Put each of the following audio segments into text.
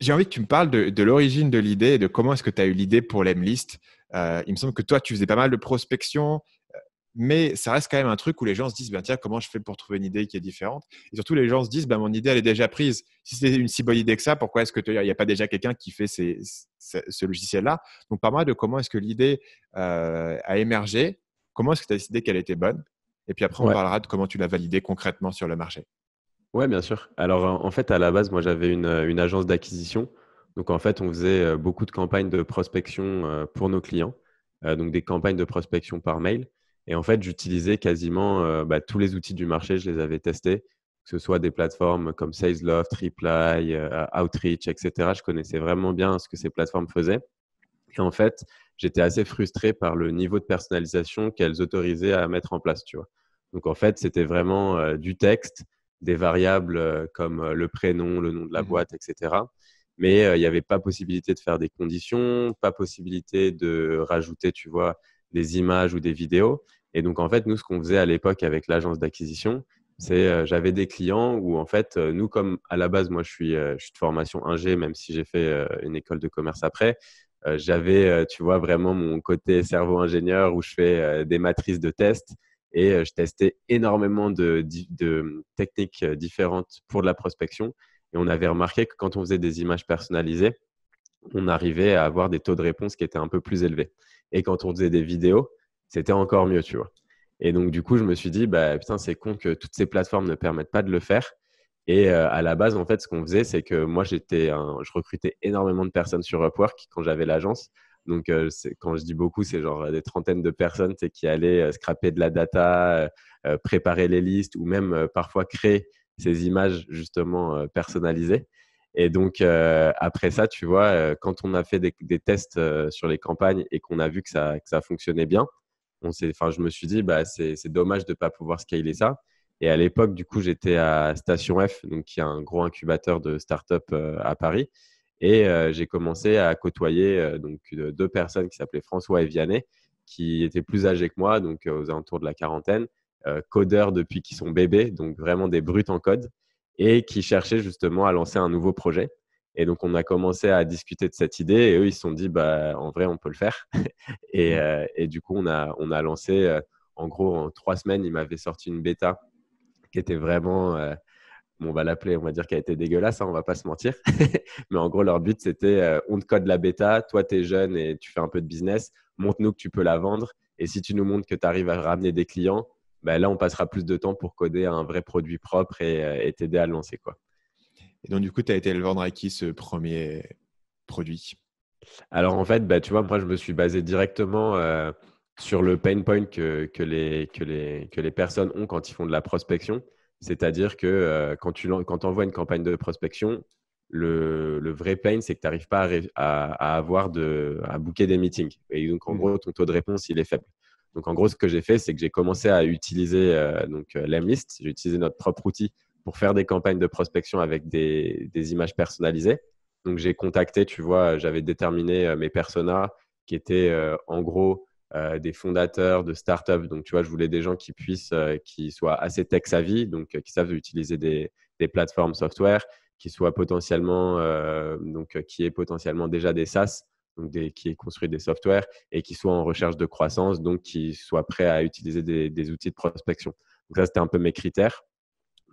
j'ai envie que tu me parles de l'origine de l'idée et de comment est-ce que tu as eu l'idée pour l'Emlist. Il me semble que toi, tu faisais pas mal de prospection, mais ça reste quand même un truc où les gens se disent, ben, tiens, comment je fais pour trouver une idée qui est différente? Et surtout, les gens se disent, ben, mon idée, elle est déjà prise. Si c'est une si bonne idée que ça, pourquoi est-ce qu'il n'y a pas déjà quelqu'un qui fait ce logiciel-là? Donc, parle-moi de comment est-ce que l'idée a émergé, comment est-ce que tu as décidé qu'elle était bonne, et puis après, on Ouais, parlera de comment tu l'as validée concrètement sur le marché. ouais, bien sûr. Alors, en fait, à la base, moi, j'avais une agence d'acquisition. Donc, en fait, on faisait beaucoup de campagnes de prospection pour nos clients. Donc, des campagnes de prospection par mail. Et en fait, j'utilisais quasiment tous les outils du marché. Je les avais testés, que ce soit des plateformes comme Salesloft, Reply, Outreach, etc. Je connaissais vraiment bien ce que ces plateformes faisaient. Et en fait, j'étais assez frustré par le niveau de personnalisation qu'elles autorisaient à mettre en place, tu vois. Donc, en fait, c'était vraiment du texte, des variables comme le prénom, le nom de la Mhm. boîte, etc. Mais il n'y avait pas possibilité de faire des conditions, pas possibilité de rajouter, tu vois, des images ou des vidéos. Et donc, en fait, nous, ce qu'on faisait à l'époque avec l'agence d'acquisition, c'est j'avais des clients où, en fait, nous, comme à la base, moi, je suis de formation ingé, même si j'ai fait une école de commerce après, j'avais, tu vois, vraiment mon côté cerveau ingénieur où je fais des matrices de tests et je testais énormément de techniques différentes pour de la prospection. Et on avait remarqué que quand on faisait des images personnalisées, on arrivait à avoir des taux de réponse qui étaient un peu plus élevés. Et quand on faisait des vidéos, c'était encore mieux, tu vois. Et donc, du coup, je me suis dit, bah, putain, c'est con que toutes ces plateformes ne permettent pas de le faire. Et à la base, en fait, ce qu'on faisait, c'est que moi, je recrutais énormément de personnes sur Upwork quand j'avais l'agence. Donc, quand je dis beaucoup, c'est genre des trentaines de personnes qui allaient scraper de la data, préparer les listes ou même parfois créer ces images justement personnalisées. Et donc, après ça, tu vois, quand on a fait des tests sur les campagnes et qu'on a vu que ça fonctionnait bien, enfin, je me suis dit, bah, c'est dommage de ne pas pouvoir scaler ça. Et à l'époque, du coup, j'étais à Station F, donc qui est un gros incubateur de start-up à Paris. Et j'ai commencé à côtoyer deux personnes qui s'appelaient François et Vianney, qui étaient plus âgés que moi, donc aux alentours de la quarantaine, codeurs depuis qu'ils sont bébés, donc vraiment des brutes en code, et qui cherchaient justement à lancer un nouveau projet. Et donc, on a commencé à discuter de cette idée et eux, ils se sont dit, bah, en vrai, on peut le faire. Et du coup, on a lancé, en gros, en 3 semaines, ils m'avaient sorti une bêta qui était vraiment, bon, on va l'appeler, on va dire qu'elle était dégueulasse, hein, on va pas se mentir. Mais en gros, leur but, c'était on te code la bêta, toi, tu es jeune et tu fais un peu de business, montre-nous que tu peux la vendre. Et si tu nous montres que tu arrives à ramener des clients, ben là, on passera plus de temps pour coder un vrai produit propre et t'aider à le lancer, quoi. Et donc, du coup, tu as été le vendre à qui ce premier produit? Alors, en fait, bah, tu vois, moi, je me suis basé directement sur le pain point que les personnes ont quand ils font de la prospection. C'est-à-dire que quand envoies une campagne de prospection, le vrai pain, c'est que tu n'arrives pas à booker des meetings. Et donc, en Mhm. gros, ton taux de réponse, il est faible. Donc, en gros, ce que j'ai fait, c'est que j'ai commencé à utiliser l'Emlist. J'ai utilisé notre propre outil pour faire des campagnes de prospection avec des images personnalisées. Donc, j'ai contacté, tu vois, j'avais déterminé mes personas qui étaient en gros des fondateurs de startups. Donc, tu vois, je voulais des gens qui soient assez tech savvy, donc qui savent utiliser des plateformes software, qui soient potentiellement, qui aient potentiellement déjà des SaaS, donc qui aient construit des softwares et qui soient en recherche de croissance, donc qui soient prêts à utiliser des outils de prospection. Donc, ça, c'était un peu mes critères.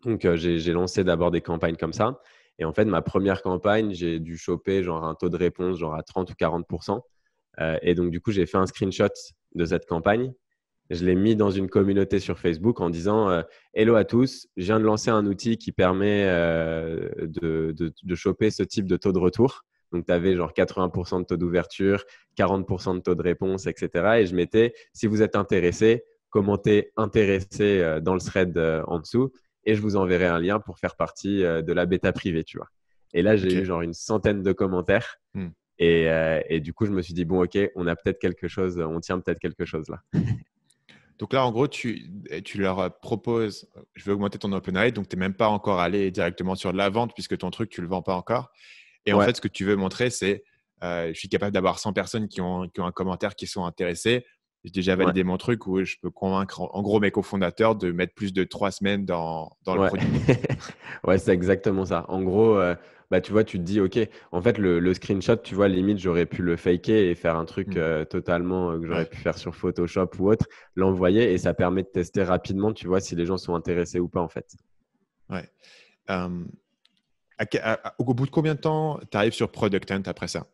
Donc, j'ai lancé d'abord des campagnes comme ça. Et en fait, ma première campagne, j'ai dû choper genre un taux de réponse genre à 30 ou 40%. Et donc, du coup, j'ai fait un screenshot de cette campagne. Je l'ai mis dans une communauté sur Facebook en disant Hello à tous, je viens de lancer un outil qui permet de choper ce type de taux de retour. Donc, tu avais genre 80% de taux d'ouverture, 40% de taux de réponse, etc. Et je mettais, si vous êtes intéressé, commentez intéressé dans le thread en dessous et je vous enverrai un lien pour faire partie de la bêta privée, tu vois. Et là, j'ai Ok. eu genre une centaine de commentaires. Hmm. Et du coup, je me suis dit, bon, OK, on a peut-être quelque chose, on tient peut-être quelque chose là. Donc là, en gros, tu leur proposes, je vais augmenter ton open rate, donc tu n'es même pas encore allé directement sur de la vente puisque ton truc, tu ne le vends pas encore. Et en Ouais, fait, ce que tu veux montrer, c'est je suis capable d'avoir 100 personnes qui ont un commentaire, qui sont intéressées. J'ai déjà ouais, validé mon truc où je peux convaincre en gros mes cofondateurs de mettre plus de 3 semaines dans le ouais. produit. Ouais, c'est exactement ça. En gros, bah, tu vois, tu te dis, OK, en fait, le screenshot, tu vois, limite, j'aurais pu le faker et faire un truc totalement que j'aurais Ouais. pu faire sur Photoshop ou autre, l'envoyer et ça permet de tester rapidement, tu vois, si les gens sont intéressés ou pas, en fait. Ouais. Euh, au bout de combien de temps tu arrives sur Product Hunt après ça?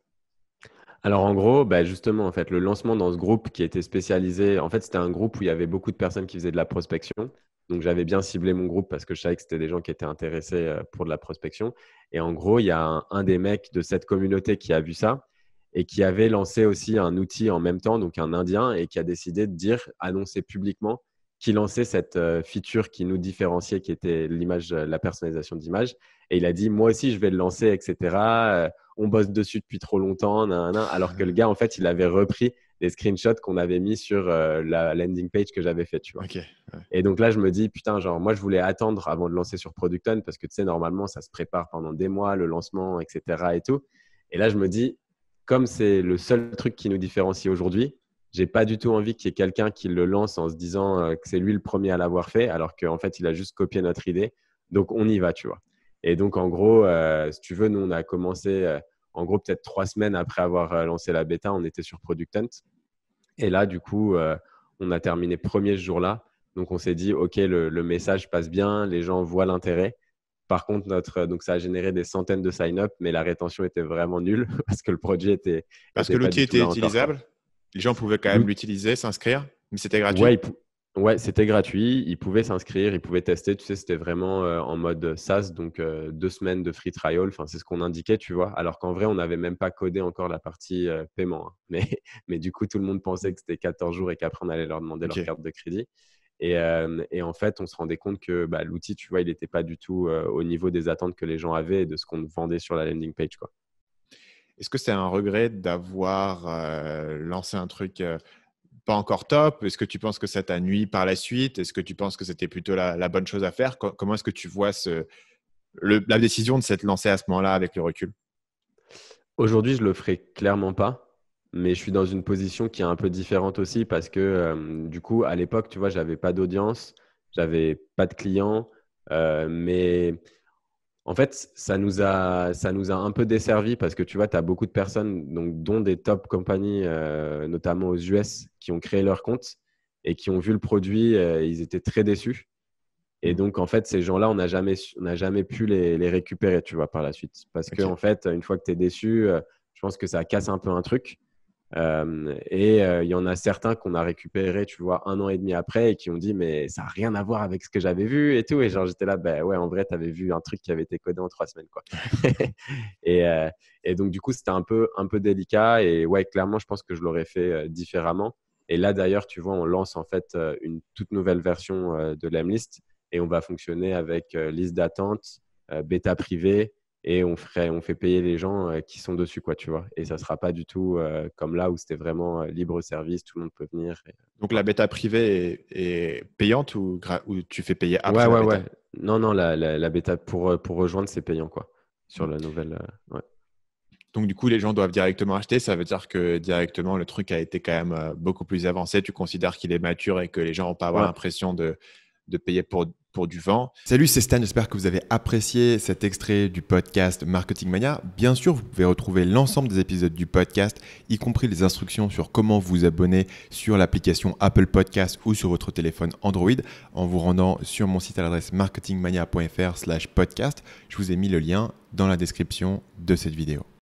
Alors en gros, bah, justement, en fait, le lancement dans ce groupe qui était spécialisé, en fait, c'était un groupe où il y avait beaucoup de personnes qui faisaient de la prospection. Donc j'avais bien ciblé mon groupe parce que je savais que c'était des gens qui étaient intéressés pour de la prospection. Et en gros, il y a un des mecs de cette communauté qui a vu ça et qui avait lancé aussi un outil en même temps, donc un Indien, et qui a décidé de dire, annoncer publiquement qu'il lançait cette feature qui nous différenciait, qui était l'image, la personnalisation d'image. Et il a dit, moi aussi, je vais le lancer, etc. On bosse dessus depuis trop longtemps, nanana. Alors que le gars, en fait, il avait repris les screenshots qu'on avait mis sur la landing page que j'avais fait, tu vois. Ok. Ouais. Et donc là, je me dis, putain, genre, moi, je voulais attendre avant de lancer sur Product Hunt parce que, tu sais, normalement, ça se prépare pendant des mois, le lancement, etc. et tout. Et là, je me dis, comme c'est le seul truc qui nous différencie aujourd'hui, j'ai pas du tout envie qu'il y ait quelqu'un qui le lance en se disant que c'est lui le premier à l'avoir fait, alors qu'en fait, il a juste copié notre idée. Donc, on y va, tu vois. Et donc, en gros, si tu veux, nous, on a commencé, en gros, peut-être 3 semaines après avoir lancé la bêta, on était sur Product Hunt. Et là, du coup, on a terminé premier ce jour-là. Donc, on s'est dit, OK, le message passe bien, les gens voient l'intérêt. Par contre, donc ça a généré des centaines de sign-up, mais la rétention était vraiment nulle parce que le produit Parce que était pas l'outil du tout était là encore, quoi. utilisable, les gens pouvaient quand même l'utiliser, s'inscrire, mais c'était gratuit. Ouais, ouais, c'était gratuit. Ils pouvaient s'inscrire, ils pouvaient tester. Tu sais, c'était vraiment en mode SaaS, donc 2 semaines de free trial. Enfin, c'est ce qu'on indiquait, tu vois. Alors qu'en vrai, on n'avait même pas codé encore la partie paiement, hein. Mais du coup, tout le monde pensait que c'était 14 jours et qu'après, on allait leur demander Ok. leur carte de crédit. Et en fait, on se rendait compte que bah, l'outil, tu vois, il n'était pas du tout au niveau des attentes que les gens avaient et de ce qu'on vendait sur la landing page, quoi. Est-ce que c'est un regret d'avoir lancé un truc pas encore top? Est-ce que tu penses que ça t'a nui par la suite? Est-ce que tu penses que c'était plutôt la bonne chose à faire? Comment est-ce que tu vois la décision de s'être lancé à ce moment-là avec le recul? Aujourd'hui, je le ferai clairement pas, mais je suis dans une position qui est un peu différente aussi parce que du coup, à l'époque, tu vois, j'avais pas d'audience, j'avais pas de clients, mais en fait, ça nous a un peu desservi parce que tu vois, tu as beaucoup de personnes, donc, dont des top compagnies, notamment aux US, qui ont créé leur compte et qui ont vu le produit, ils étaient très déçus. Et Hmm. donc, en fait, ces gens-là, on n'a jamais pu les récupérer, tu vois, par la suite. Parce que, Ok. en fait, une fois que tu es déçu, je pense que ça casse un peu un truc. Et il y en a certains qu'on a récupérés, tu vois, 1 an et demi après et qui ont dit, mais ça n'a rien à voir avec ce que j'avais vu et tout. Et genre, j'étais là, ben ouais, en vrai, tu avais vu un truc qui avait été codé en 3 semaines, quoi. Et, euh, et donc, du coup, c'était un peu délicat. Et ouais, clairement, je pense que je l'aurais fait différemment. Et là, d'ailleurs, tu vois, on lance en fait une toute nouvelle version de l'Emlist et on va fonctionner avec liste d'attente, bêta privée et on fait payer les gens qui sont dessus, quoi, tu vois. Et ça sera pas du tout comme là où c'était vraiment libre service, tout le monde peut venir. Donc Ouais. la bêta privée est payante ou tu fais payer Ouais, après la ouais, ouais. bêta? Non, non, la bêta pour rejoindre, c'est payant, quoi. Sur Hmm. la nouvelle. Ouais. Donc du coup, les gens doivent directement acheter. Ça veut dire que directement, le truc a été quand même beaucoup plus avancé. Tu considères qu'il est mature et que les gens vont pas avoir Ouais. l'impression de payer pour du vent. Salut, c'est Stan. J'espère que vous avez apprécié cet extrait du podcast Marketing Mania. Bien sûr, vous pouvez retrouver l'ensemble des épisodes du podcast, y compris les instructions sur comment vous abonner sur l'application Apple Podcast ou sur votre téléphone Android en vous rendant sur mon site à l'adresse marketingmania.fr/podcast. Je vous ai mis le lien dans la description de cette vidéo.